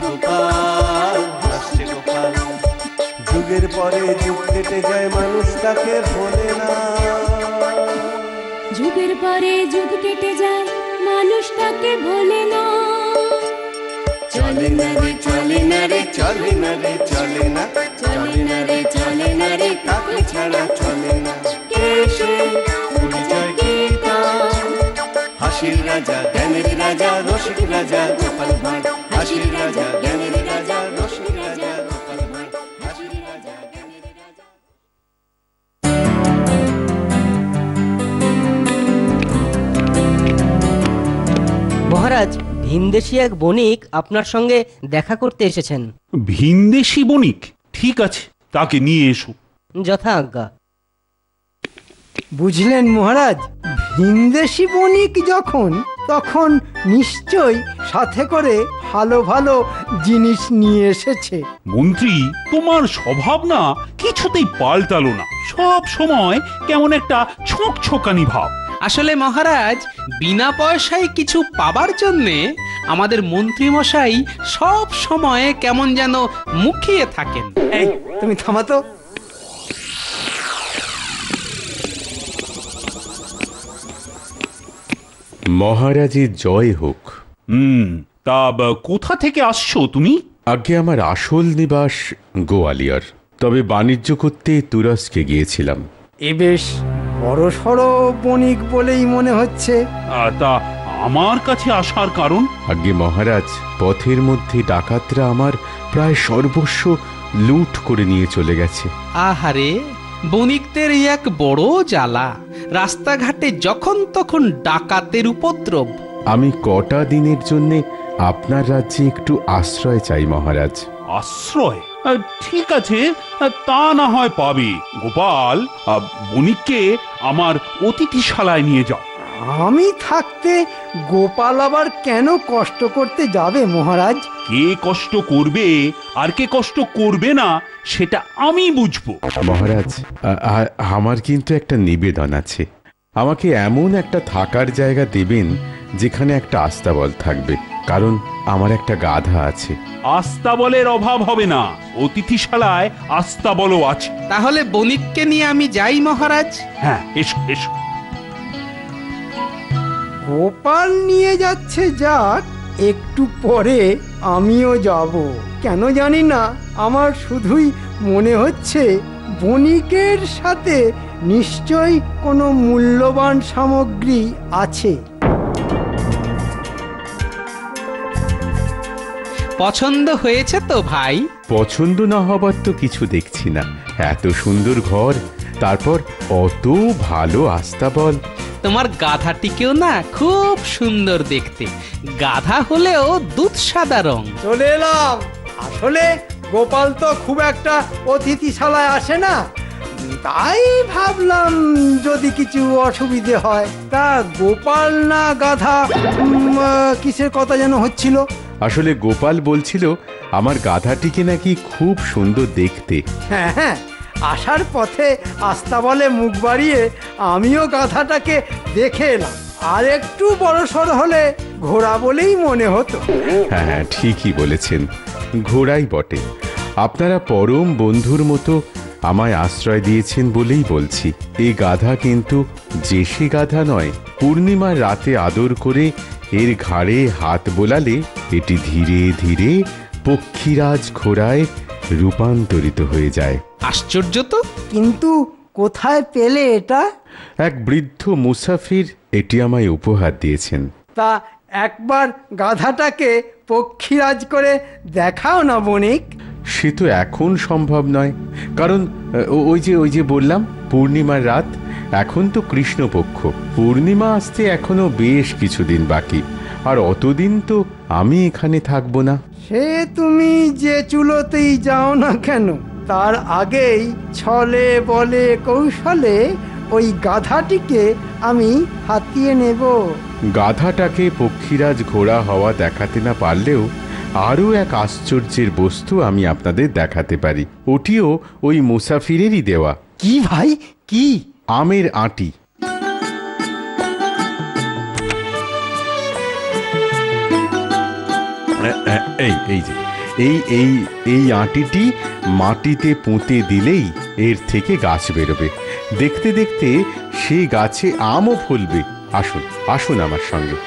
গোপাল, হাসছে গোপাল। যুগের পরে যুগ কেটে যায়, মানুষ তাকে ভোলে না। যুগের পরে যুগ কেটে যায়, মানুষ তাকে ভোলে না। চলে না রে, চলে না রে, চলে না রে, চলে না, চলে না রে, চলে না রে, তাকে ছাড়া চলে না। কে সে? পরিচয় কি তার? হাসির রাজা, জ্ঞানের রাজা, রসিক রাজা গোপাল ভাঁড়। হাসির রাজা, জ্ঞানের রাজা, রসিক রাজা গোপাল ভাঁড়। হাসির রাজা, জ্ঞানের রাজা। মহারাজ, ভিনদেশী এক বণিক আপনার সঙ্গে দেখা করতে এসেছেন। ভিনদেশী বণিক? ঠিক আছে, তাকে নিয়ে এসো। যথা আজ্ঞা। বুঝলেন মহারাজ, ভিনদেশী বণিক যখন, তখন নিশ্চয়ই সাথে করে ভালো ভালো জিনিস নিয়ে এসেছে। মন্ত্রী, তোমার স্বভাব না কিছুতেই পাল্টালো না। সব সময় কেমন একটা ছোঁকছোকানি ভাব। আসলে মহারাজ, বিনা পয়সায় কিছু পাবার জন্যে আমাদের মন্ত্রী মশাই সব সময় কেমন যেন মুখিয়ে থাকেন। এই তুমি থামাতো। মহারাজের জয় হোক। তা কোথা থেকে আসছো তুমি? আগে আমার আসল নিবাস গোয়ালিয়র, তবে বাণিজ্য করতে তুরস্কে গিয়েছিলাম। এ বেশ বড় সড়ো বণিক বলেই মনে হচ্ছে। তা আমার কাছে আসার কারণ? আগে মহারাজ, পথের মধ্যে ডাকাতরা আমার প্রায় সর্বস্ব লুট করে নিয়ে চলে গেছে। আহারে, বণিকদের এই এক বড় জ্বালা। রাস্তাঘাটে যখন তখন ডাকাতের উপদ্রব। আমি কটা দিনের জন্যে আপনার রাজ্যে একটু আশ্রয় চাই মহারাজ। আশ্রয়? ঠিক আছে, তা না হয় পাবে। গোপাল, বণিককে আমার অতিথিশালায় নিয়ে যাও। আমি থাকতে গোপাল আবার কেন কষ্ট করতে যাবে মহারাজ? কে কষ্ট করবে আর কে কষ্ট করবে না সেটা আমি বুঝবো। মহারাজ, আমার কিন্তু একটা নিবেদন আছে। আমাকে এমন একটা থাকার জায়গা দেবেন যেখানে একটা আস্তাবল থাকবে, কারণ আমার একটা গাধা আছে। আস্তাবলের অভাব হবে না, অতিথিশালায় আস্তাবলও আছে। তাহলে বণিককে নিয়ে আমি যাই মহারাজ। হ্যাঁ, এসো এসো। গোপাল নিয়ে যাচ্ছে যাক, একটু পরে আমিও যাব। কেন জানি না, আমার শুধুই মনে হচ্ছে বণিকের সাথে নিশ্চয়ই কোনো মূল্যবান সামগ্রী আছে। পছন্দ হয়েছে তো ভাই? পছন্দ না হবার তো কিছু দেখছি না। এত সুন্দর ঘর, তারপর অত ভালো আস্তাবল। তোমার গাধাটিকেও না খুব সুন্দর দেখতে। গাধা হলেও দুধ সাদা রং। চলে এলাম। আসলে গোপাল তো খুব একটা অতিথিশালায় আসে না, তাই ভাবলাম যদি কিছু অসুবিধে হয়। তা গোপাল না গাধা, কিসের কথা যেন হচ্ছিল? আসলে গোপাল বলছিল আমার গাধাটিকে নাকি খুব সুন্দর দেখতে। হ্যাঁ হ্যাঁ, আসার পথে আস্তাবলে মুখ বাড়িয়ে আমিও গাধাটাকে দেখে এলাম। আর একটু বড়সড় হলে ঘোড়া বলেই মনে হতো। হ্যাঁ হ্যাঁ, ঠিকই বলেছেন, ঘোড়াই বটে। আপনারা পরম বন্ধুর মতো আমায় আশ্রয় দিয়েছেন বলেই বলছি। এই গাধা কিন্তু দেশি গাধা নয়। পূর্ণিমার রাতে আদর করে এর ঘাড়ে হাত বোলালে এটি ধীরে ধীরে পক্ষীরাজ ঘোড়ায় রূপান্তরিত হয়ে যায়। আশ্চর্য তো। কিন্তু কোথায় পেলে এটা? এক বৃদ্ধ মুসাফির এটি আমায় উপহার দিয়েছেন। তা একবার গাধাটাকে পক্ষীরাজ করে দেখাও না বণিক। সে তো এখন সম্ভব নয়, কারণ ওই যে বললাম পূর্ণিমার রাত। এখন তো কৃষ্ণপক্ষ, পূর্ণিমা আসতে এখনো বেশ কিছুদিন বাকি। আর অতদিন তো আমি এখানে থাকবো না। সে তুমি যে চুলোতেই যাও না কেন, তার আগেই ছলে বলে কৌশলে ওই গাধাটিকে আমি হাতিয়ে নেব। গাধাটাকে পক্ষীরাজ ঘোড়া হওয়া দেখাতে না পারলেও আরও এক আশ্চর্যের বস্তু আমি আপনাদের দেখাতে পারি। ওটিও ওই মুসাফিরেরই দেওয়া। কি ভাই, কি? আমের আঁটি। এই যে এই এই এই আঁটিটি মাটিতে পুঁতে দিলেই এর থেকে গাছ বেরোবে। দেখতে দেখতে সেই গাছে আমও ফলবে। আসুন আসুন আমার সঙ্গে।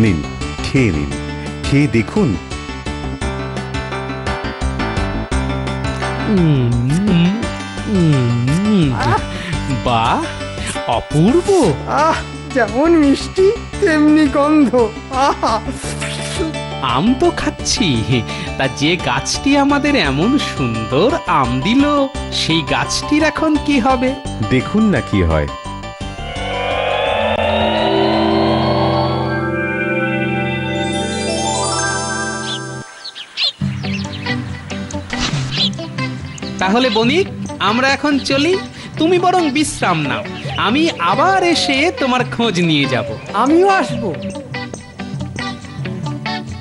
নিন, খেয়ে নিন, খেয়ে দেখুন। বাহ, অপূর্ব। যেমন মিষ্টি তেমনি গন্ধ। আহা, আম তো খাচ্ছি, তা যে গাছটি আমাদের এমন সুন্দর আম দিল সেই গাছটির এখন কি হবে? দেখুন না কি হয়। তাহলে বণিক, আমরা এখন চলি। তুমি বরং বিশ্রাম নাও, আমি আবার এসে তোমার খোঁজ নিয়ে যাব। আমিও আসবো।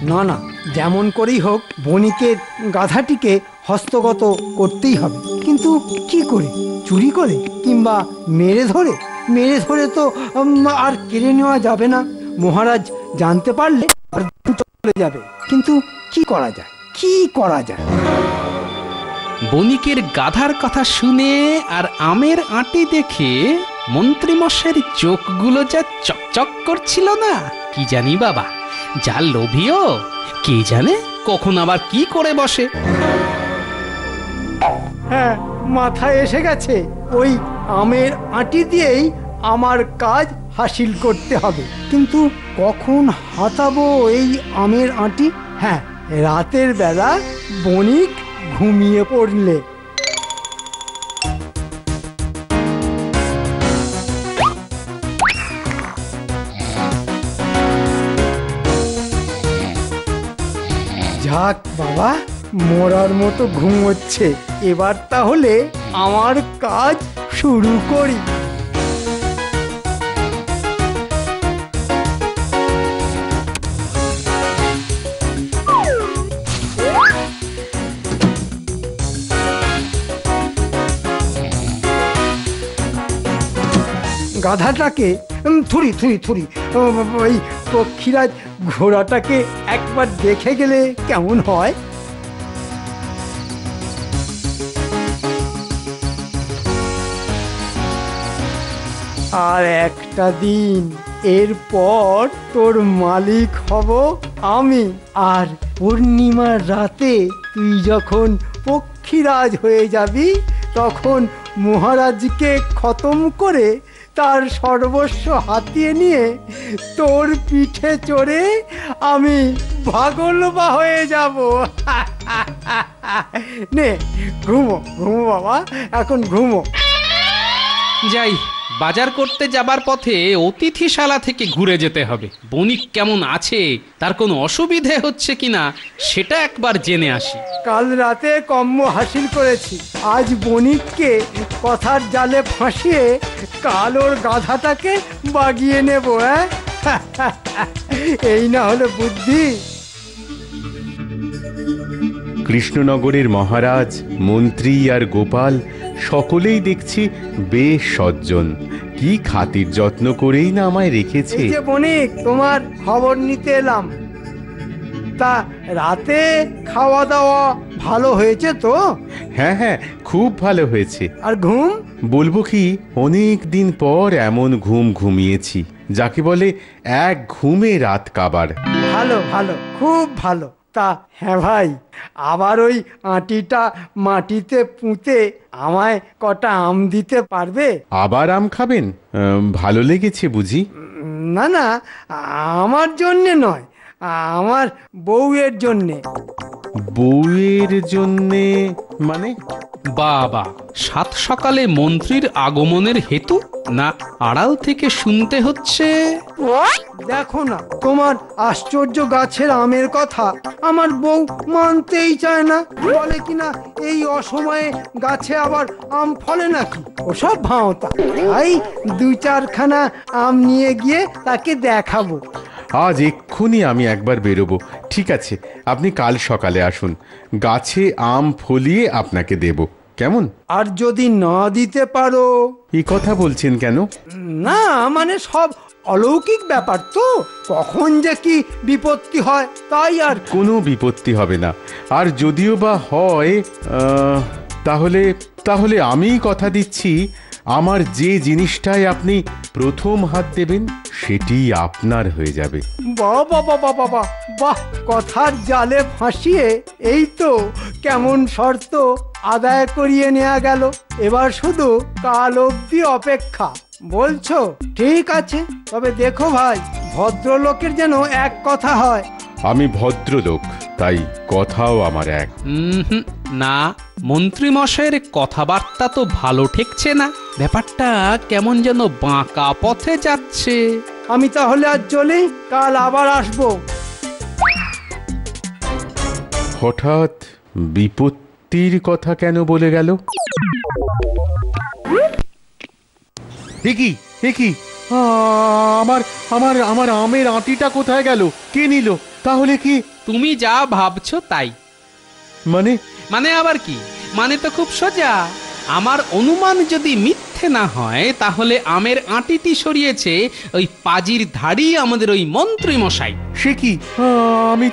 না না, যেমন করেই হোক বণিকের গাধাটিকে হস্তগত করতেই হবে। কিন্তু কি করে? চুরি করে কিংবা মেরে ধরে? মেরে ধরে তো আর কেড়ে নেওয়া যাবে না। মহারাজ জানতে পারলে চলে যাবে। কিন্তু কি করা যায়, কি করা যায়? বণিকের গাধার কথা শুনে আর আমের আঁটি দেখে মন্ত্রীমশাইয়ের চোখগুলো যা চকচক করছিল না, কি জানি বাবা, যা লোভীও, কে জানে কখন আবার কি করে বসে। হ্যাঁ, মাথায় এসে গেছে। ওই আমের আঁটি দিয়েই আমার কাজ হাসিল করতে হবে। কিন্তু কখন হাতাবো এই আমের আঁটি? হ্যাঁ, রাতের বেলা বণিক ঘুমিয়ে পড়লে। যাক বাবা, মরার মতো ঘুমোচ্ছে। এবার তাহলে আমার কাজ শুরু করি। গাধাটাকে থুরি থুরি থুরি, ওই পক্ষীরাজ ঘোড়াটাকে একবার দেখে গেলে কেমন হয়? আর একটা দিন, এরপর তোর মালিক হব আমি। আর পূর্ণিমার রাতে তুই যখন পক্ষীরাজ হয়ে যাবি, তখন মহারাজকে খতম করে তার সর্বস্ব হাতিয়ে নিয়ে তোর পিঠে চড়ে আমি ভাগলবা হয়ে যাব। নে, ঘুমো ঘুমো বাবা, এখন ঘুমো। যাই, বাজার করতে যাবার পথে অতিথিশালা থেকে ঘুরে যেতে হবে। বণিক কেমন আছে, তার কোনো অসুবিধে হচ্ছে কিনা সেটা একবার জেনে আসি। কাল রাতে কম্ম হাসিল করেছি, আজ বণিককে কথার জালে ফাঁসিয়ে কাল ওর গাধাটাকে বাগিয়ে নেব। এই না হলে বুদ্ধি। কৃষ্ণনগরের মহারাজ, মন্ত্রী আর গোপাল সকলেই দেখছি বেশ সজ্জন। কি খাতির যত্ন করেই না আমায় রেখেছে। এই যে বণিক, তোমার খবর নিতে এলাম। তা রাতে খাওয়া দাওয়া ভালো হয়েছে তো? হ্যাঁ হ্যাঁ, খুব ভালো হয়েছে। আর ঘুম? বলবো কি, অনেক দিন পর এমন ঘুম ঘুমিয়েছি যাকে বলে এক ঘুমে রাত কাবার। ভালো ভালো, খুব ভালো। তা হ্যাঁ ভাই, আবার ওই আঁটিটা মাটিতে পুঁতে আমায় কটা আম দিতে পারবে? আবার আম খাবেন? ভালো লেগেছে বুঝি? না না, আমার জন্যে নয়, আমার বউয়ের জন্যে। বউয়ের জন্যে মানে? বাবা, সাত সকালে মন্ত্রীর আগমনের হেতু না আড়াল থেকে শুনতে হচ্ছে? দেখো না, তোমার আশ্চর্য গাছের আমের কথা আমার বউ মানতেই চায় না। বলে কিনা এই অসময়ে গাছে আবার আম ফলে নাকি, ওসব ভাঁওতা। তাই দু চারখানা আম নিয়ে গিয়ে তাকে দেখাবো। আজ এক্ষুনি আমি একবার বেরোবো। ঠিক আছে, আপনি কাল সকালে আসুন, গাছে আম ফলিয়ে আপনাকে দেব, কেমন? আর যদি না দিতে পারো? এই কথা বলছেন কেন? না মানে সব অলৌকিক ব্যাপার তো, কখন যে কি বিপত্তি হয় তাই আর। কোনো বিপত্তি হবে না, আর যদিও বা হয় তাহলে তাহলে আমিই কথা দিচ্ছি, আমার যে জিনিসটায় আপনি প্রথম হাত দেবেন সেটি আপনার হয়ে যাবে। বাহ বাহ বাহ বাহ বাহ বাহ, কথার জালে ফাঁসিয়ে এই তো কেমন শর্ত আদায় করিয়ে নেওয়া গেল। এবার শুধু কাল অবধি অপেক্ষা। বলছো ঠিক আছে, তবে দেখো ভাই, ভদ্রলোকের যেন এক কথা হয়। আমি ভদ্রলোক, তাই কথাও আমার এক। না, মন্ত্রী মশাইয়ের কথাবার্তা তো ভালো ঠেকছে না, ব্যাপারটা কেমন যেন বাঁকা পথে যাচ্ছে। আমি তাহলে আজ চলি, কাল আবার আসবো। হঠাৎ বিপত্তির কথা কেন বলে গেল? একি একি, আমার আমার আমার আমের আঁটিটা কোথায় গেল? কে নিল? তাহলে কি? তুমি যা ভাবছো তাই। মানে? মানে আবার কি? মানে তো খুব সোজা। আমার অনুমান যদি মিথ্যে না হয়, তাহলে আমের আঁটিটি সরিয়েছে ওই পাজির ধাড়ি আমাদের ওই মন্ত্রী মশাই। সে কি? আমি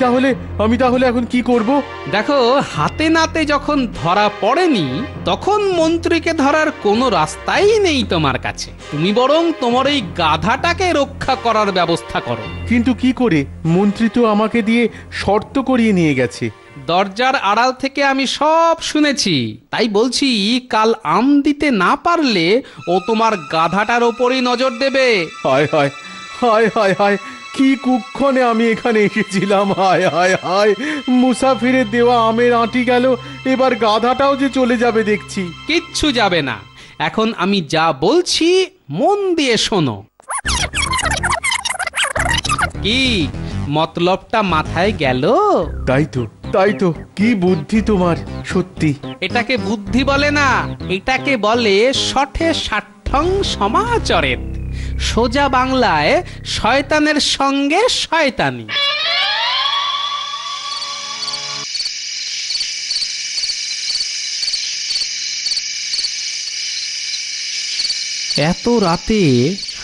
তাহলে এখন কি করব? দেখো, হাতে নাতে যখন ধরা পড়েনি, তখন মন্ত্রীকে ধরার কোনো রাস্তাই নেই তোমার কাছে। তুমি বরং তোমার এই গাধাটাকে রক্ষা করার ব্যবস্থা করো। কিন্তু কি করে? মন্ত্রী তো আমাকে দিয়ে শর্ত করিয়ে নিয়ে গেছে। দরজার আড়াল থেকে আমি সব শুনেছি, তাই বলছি, কাল আম দিতে না পারলে ও তোমার গাধাটার ওপরই নজর দেবে। হায় হায় হায় হায় হায়, কি কুক্ষণে আমি এখানে এসেছিলাম! হায় হায় হায়, মুসাফিরের দেওয়া আমের আঁটি গেল, এবার গাধাটাও যে চলে যাবে দেখছি। কিচ্ছু যাবে না, এখন আমি যা বলছি মন দিয়ে শোনো। কি মতলবটা মাথায় গেল? তাই তো, কি বুদ্ধি তোমার, সত্যি। এটাকে বুদ্ধি বলে না, এটাকে বলে শঠে ষাট্ঠং সমাচরেত। সোজা বাংলায় শয়তানের সঙ্গে শয়তানি। এত রাতে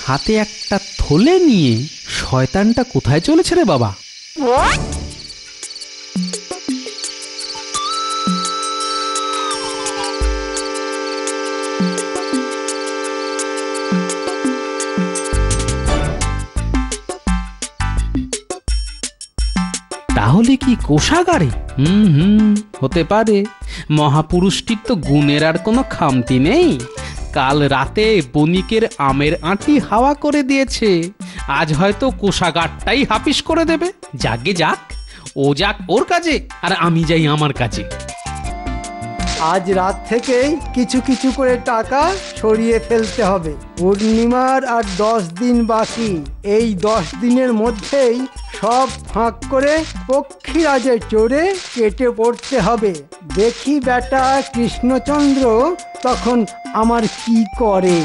হাতে একটা থলে নিয়ে শয়তানটা কোথায় চলেছে রে বাবা? তাহলে কি কোষাগারে? হতে পারে। মহাপুরুষটির তো গুণের আর কোনো খামতি নেই। কাল রাতে বণিকের আমের আঁটি হাওয়া করে দিয়েছে, আজ হয়তো কোষাগারটাই হাপিস করে দেবে। যাকে যাক, ও যাক ওর কাজে, আর আমি যাই আমার কাজে। আজ রাত থেকেই কিছু কিছু করে টাকা সরিয়ে ফেলতে হবে। পূর্ণিমার আর 10 দিন বাকি। এই 10 দিনের মধ্যেই সব ফাঁক করে পক্ষীরাজে চড়ে কেটে পড়তে হবে। দেখি বেটা কৃষ্ণচন্দ্র তখন আমার কি করে।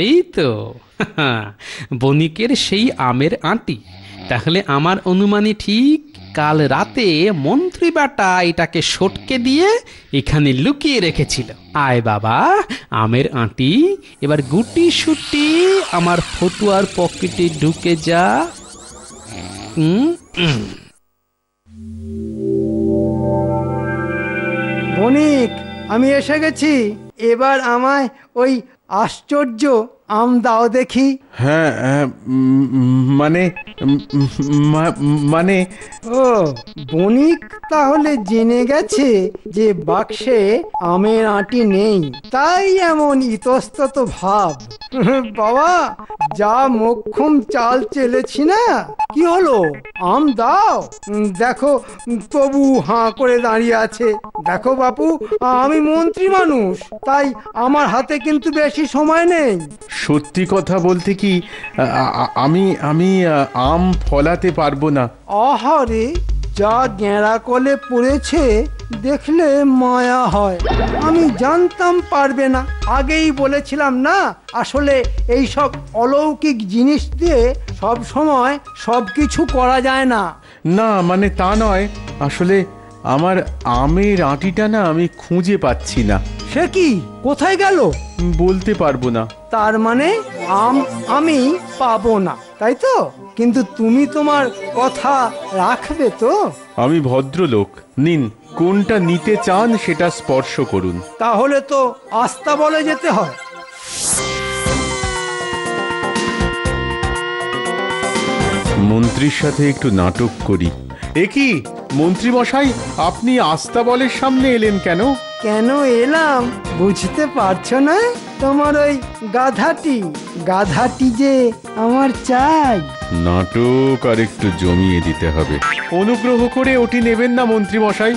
এই তো বণিকের সেই আমের আঁটি। তাহলে আমার অনুমানই ঠিক, কাল রাতে মন্ত্রী বেটা এটাকে সটকে দিয়ে এখানে লুকিয়ে রেখেছিল। আয় বাবা, আমের আঁটি এবার গুটি সুটি আমার ফতুয়ার পকেটে ঢুকে যা। বণিক, আমি এসে গেছি। এবার আমায় ওই আশ্চর্য আম দাও দেখি। হ্যাঁ মানে মানে ও বণিক তাহলে জেনে গেছে যে বাক্সে আমের আঁটি নেই, তাই এমন ইতস্তত ভাব। বাবা, যা মোক্ষম চাল চেলেছি না, কি হলো? আম দাও। দেখো তবু হাঁ করে দাঁড়িয়ে আছে। দেখো বাপু, আমি মন্ত্রী মানুষ, তাই আমার হাতে কিন্তু বেশি সময় নেই। সত্যি কথা বলতে কি, আমি আমি আম ফলাতে পারবো না। আহারে, যা গেঁড়া কলে পড়েছে দেখলে মায়া হয়। আমি জানতাম পারবে না, আগেই বলেছিলাম না। আসলে এই সব অলৌকিক জিনিস দিয়ে সব সময় সব কিছু করা যায় না। না মানে তা নয়, আসলে আমার আমের আঁটিটা না আমি খুঁজে পাচ্ছি না। সে কি, কোথায় গেল? বলতে পারবো না। তার মানে আম আমি পাবো না, তাই তো? কিন্তু তুমি তোমার কথা রাখবে তো? আমি ভদ্রলোক, নিন কোনটা নিতে চান সেটা স্পর্শ করুন। তাহলে তো আস্তা বলে যেতে হয়। মন্ত্রীর সাথে একটু নাটক করি। এ কি মন্ত্রী মশাই, আপনি আস্তাবলের সামনে এলেন কেন? কেন এলাম বুঝতে পারছো না? তোমার ওই গাধাটি যে আমার চাই। নাটক আর একটু জমিয়ে দিতে হবে। অনুগ্রহ করে ওটি নেবেন না মন্ত্রী মশাই।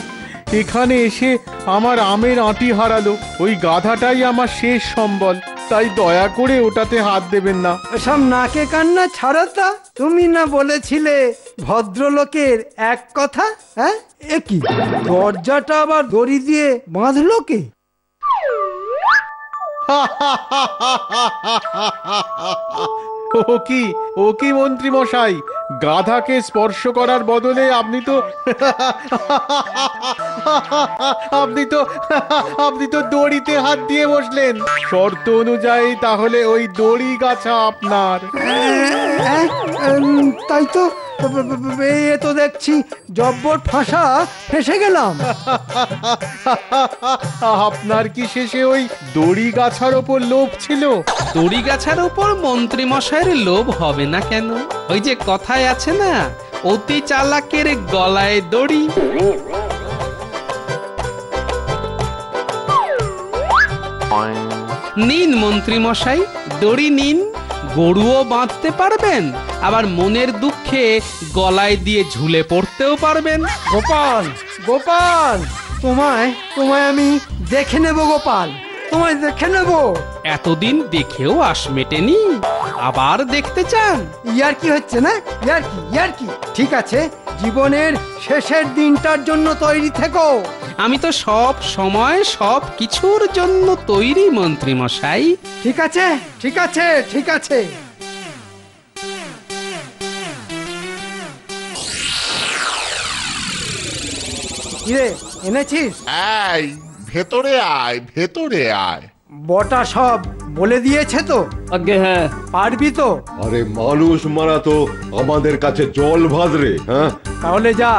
এখানে এসে আমার আমের আঁটি হারালো, ওই গাধাটাই আমার শেষ সম্বল, তাই দয়া করে ওটাতে হাত দেবেন না। সব নাকে কান্না ছাড়াতা। তুমি না বলেছিলে ভদ্রলোকের এক কথা? হ্যাঁ, এ কি, দরজাটা আবার দড়ি দিয়ে বাঁধলো কে? ও কি মন্ত্রী মশাই, গাধাকে স্পর্শ করার বদলে আপনি তো দড়িতে হাত দিয়ে বসলেন। শর্ত অনুযায়ী তাহলে ওই দড়ি গাছা আপনার। তাই তো, এ তো দেখছি জব্বর ফাঁসা ফেসে গেলাম। আপনার কি শেষে ওই দড়ি গাছার ওপর লোভ ছিল? দড়ি গাছার উপর মন্ত্রী মশাইয়ের লোভ হবে না কেন? ওই যে কথায় আছে না, অতি চালাকের গলায় দড়ি। নিন মন্ত্রী মশাই, দড়ি নিন। গরুও বাঁধতে পারবেন, আবার মনের দুঃখে গলায় দিয়ে ঝুলে পড়তেও পারবেন। গোপাল, তোমায় আমি দেখে নেব গোপাল, তোমায় দেখে নেব। এতদিন দেখেও আশ মেটেনি, আবার দেখতে চান? ইয়ার কি হচ্ছে না? ইয়ার কি? ঠিক আছে, জীবনের শেষের দিনটার জন্য তৈরি থেকো। আমি তো সব সময় সব কিছুর জন্য তৈরি মন্ত্রী মশাই। ঠিক আছে। কিরে, এনেছিস? এই ভেতরে আয়। বটা সব বলে দিয়েছে তো? আগে হ্যাঁ। পারবি তো? আরে মানুষ মারা তো আমাদের কাছে জল ভাত রে। হ্যাঁ, তাহলে যা,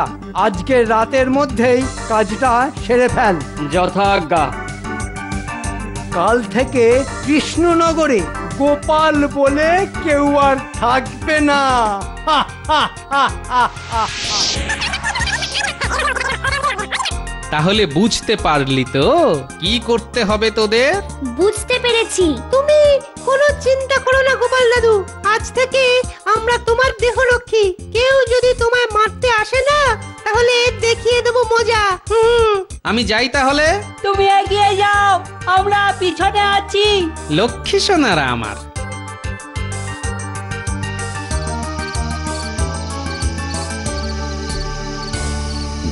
আজকে রাতের মধ্যেই কাজটা সেরে ফেল। যথাজ্ঞা। কাল থেকে কৃষ্ণনগরে গোপাল বলে কেউ আর থাকবে না। তাহলে বুঝতে পারলি তো কি করতে হবে তোদের? বুঝতে পেরেছি। তুমি কোনো চিন্তা করো না গোপাল দাদু, আজ থেকে আমরা তোমার দেহরক্ষী। কেউ যদি তোমায় মারতে আসে না, তাহলে দেখিয়ে দেবো মজা। আমি যাই তাহলে। তুমি এগিয়ে যাও, আমরা পিছনে আছি। লক্ষ্মী সোনারা আমার।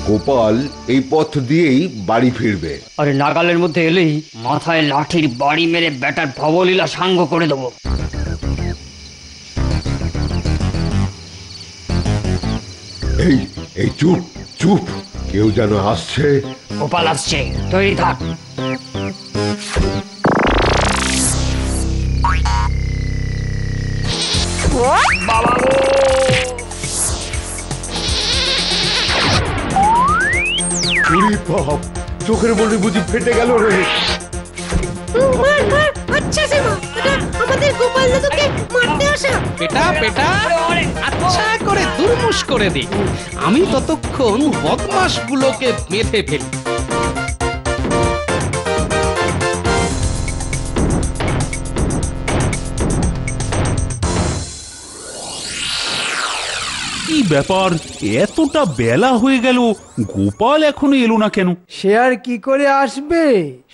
গোপাল এই পথ দিয়েই বাড়ি ফিরবে। আরে নাগালের মধ্যে এলেই মাথায় লাঠির বাড়ি মেরে ব্যাটার ভবলীলা সাঙ্গ করে দেবো। এই চুপ, কেউ যেন আসছে। গোপাল আসছে, তৈরি থাক। বাবা গো! চোখের মনে বুঝি ফেটে গেল রে। আচ্ছা সীমা, এটা আমাদের গোপাল দাদুকে মারতে আসা। পেটা পেটা আচ্ছা করে দুর্মুষ করে দে, আমি ততক্ষণ বদমাশগুলোকে বেঁধে ফেলি। কি ব্যাপার, এতটা বেলা হয়ে গেল, গোপাল এখনো এলো না কেন? সে আর কি করে আসবে?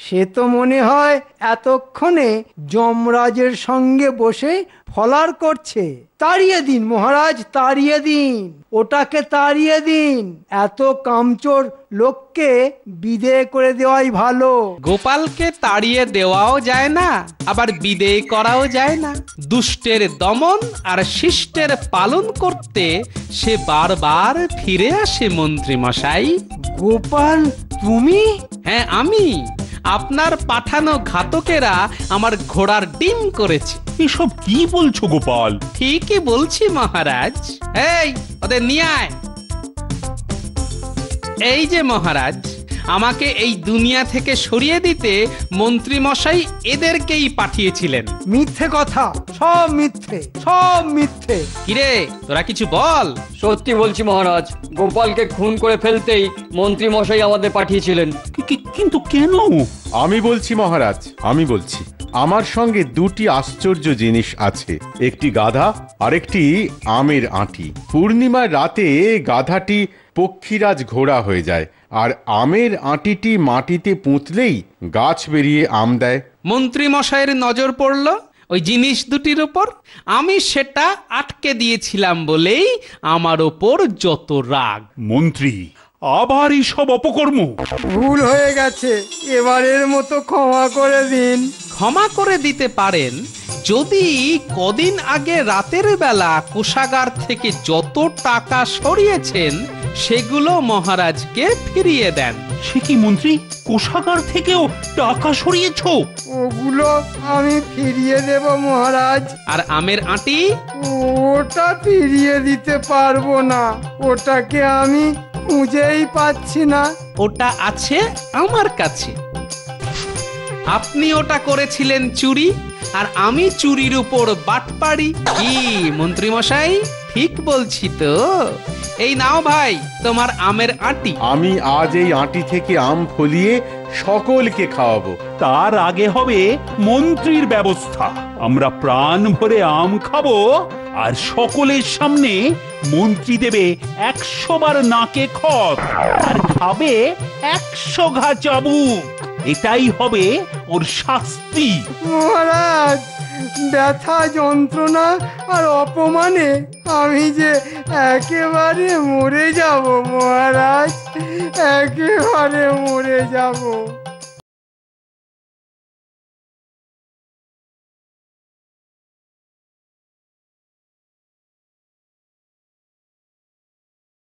সে তো মনে হয় এতক্ষণে যমরাজের সঙ্গে বসে ফলার করছে। তাড়িয়ে দিন মহারাজ, তাড়িয়ে দিন, ওটাকে তাড়িয়ে দিন। এত কামচোর লোককে বিদেয় করে দেওয়াই ভালো। গোপালকে তাড়িয়ে দেওয়াও যায় না, আবার বিদেয় করাও যায় না। দুষ্টের দমন আর শিষ্টের পালন করতে সে বারবার ফিরে আসে মন্ত্রী মশাই। গোপাল তুমি? হ্যাঁ আমি। আপনার পাঠানো ঘাতকেরা আমার ঘোড়ার ডিম করেছে। এসব কি বলছো গোপাল? ঠিকই বলছি মহারাজ। এই ওদের নিয়ে আয়। এই যে মহারাজ, আমাকে এই দুনিয়া থেকে সরিয়ে দিতে মন্ত্রী মশাই এদেরকেই পাঠিয়েছিলেন। মিথ্যে কথা, সব মিথ্যে, সব মিথ্যে। কিরে তোরা কিছু বল। সত্যি বলছি মহারাজ, গোপালকে খুন করে ফেলতেই মন্ত্রী মশাই আমাদের পাঠিয়েছিলেন। কিন্তু কেন? আমি বলছি মহারাজ, আমি বলছি। আমার সঙ্গে দুটি আশ্চর্য জিনিস আছে, একটি গাধা আর একটি আমের আঁটি। পূর্ণিমার রাতে গাধাটি পক্ষীরাজ ঘোড়া হয়ে যায়, আর আমের আঁটিটি মাটিতে পুঁতলেই গাছ বেরিয়ে আম দেয়। মন্ত্রী মশাইয়ের নজর পড়ল ওই জিনিস দুটির উপর। আমি সেটা আটকে দিয়েছিলাম বলেই আমার ওপর যত রাগ। মন্ত্রী আবার এইসব অপকর্ম? ভুল হয়ে গেছে, এবারের মতো ক্ষমা করে দিন। ক্ষমা করে দিতে পারেন যদি কদিন আগে রাতের বেলা কোষাগার থেকে যত টাকা সরিয়েছেন সেগুলো মহারাজকে ফিরিয়ে দেন। সে কি মন্ত্রী, কোষাগার থেকেও টাকা সরিয়েছো? ওগুলো আমি ফিরিয়ে দেব মহারাজ। আর আমের আঁটি? ওটা ফিরিয়ে দিতে পারবো না, ওটাকে আমি খুঁজেই পাচ্ছি না। ওটা আছে আমার কাছে। আপনি ওটা করেছিলেন চুরি, আর আমি চুরির উপর বাটপাড়ি। কি মন্ত্রী মশাই, ঠিক বলছি তো? এই নাও ভাই তোমার আমের আঁটি। আমি আজ এই আঁটি থেকে আম ফলিয়ে সকলকে খাওয়াবো। তার আগে হবে মন্ত্রীর ব্যবস্থা। আমরা প্রাণ ভরে আম খাবো, আর সকলের সামনে মন্ত্রী দেবে 100 বার নাকে খত, আর খাবে 100 ঘা চাবুক। এটাই হবে ওর শাস্তি। মহারাজ, ব্যথা, যন্ত্রণা আর অপমানে আমি যে একেবারে মরে যাব মহারাজ, একেবারে মরে যাব।